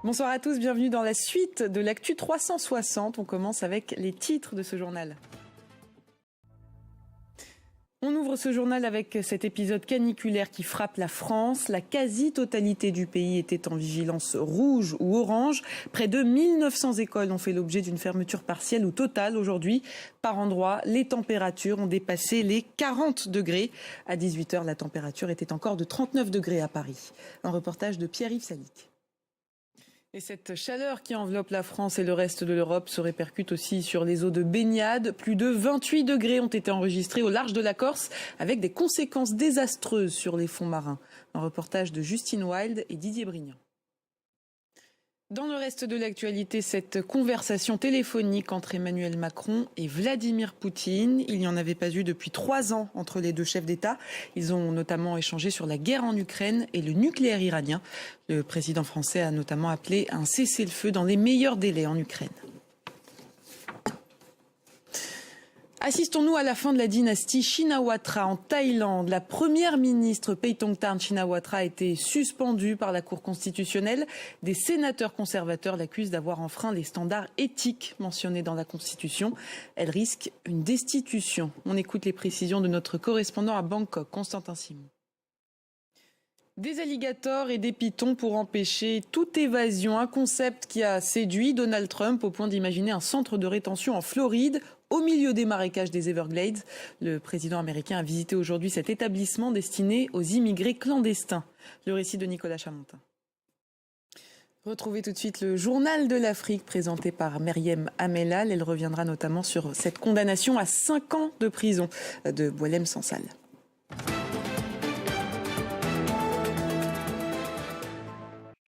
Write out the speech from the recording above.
Bonsoir à tous, bienvenue dans la suite de l'Actu 360. On commence avec les titres de ce journal. On ouvre ce journal avec cet épisode caniculaire qui frappe la France. La quasi-totalité du pays était en vigilance rouge ou orange. Près de 1900 écoles ont fait l'objet d'une fermeture partielle ou totale aujourd'hui. Par endroits, les températures ont dépassé les 40 degrés. À 18h, la température était encore de 39 degrés à Paris. Un reportage de Pierre-Yves Salic. Et cette chaleur qui enveloppe la France et le reste de l'Europe se répercute aussi sur les eaux de baignade. Plus de 28 degrés ont été enregistrés au large de la Corse avec des conséquences désastreuses sur les fonds marins. Un reportage de Justine Wild et Didier Brignan. Dans le reste de l'actualité, cette conversation téléphonique entre Emmanuel Macron et Vladimir Poutine. Il n'y en avait pas eu depuis 3 ans entre les deux chefs d'État. Ils ont notamment échangé sur la guerre en Ukraine et le nucléaire iranien. Le président français a notamment appelé à un cessez-le-feu dans les meilleurs délais en Ukraine. Assistons-nous à la fin de la dynastie Shinawatra en Thaïlande. La première ministre Paetongtarn Shinawatra a été suspendue par la Cour constitutionnelle. Des sénateurs conservateurs l'accusent d'avoir enfreint les standards éthiques mentionnés dans la Constitution. Elle risque une destitution. On écoute les précisions de notre correspondant à Bangkok, Constantin Simon. Des alligators et des pitons pour empêcher toute évasion, un concept qui a séduit Donald Trump au point d'imaginer un centre de rétention en Floride, au milieu des marécages des Everglades. Le président américain a visité aujourd'hui cet établissement destiné aux immigrés clandestins. Le récit de Nicolas Chamontin. Retrouvez tout de suite le journal de l'Afrique présenté par Meriem Amelal. Elle reviendra notamment sur cette condamnation à 5 ans de prison de Boualem Sansal.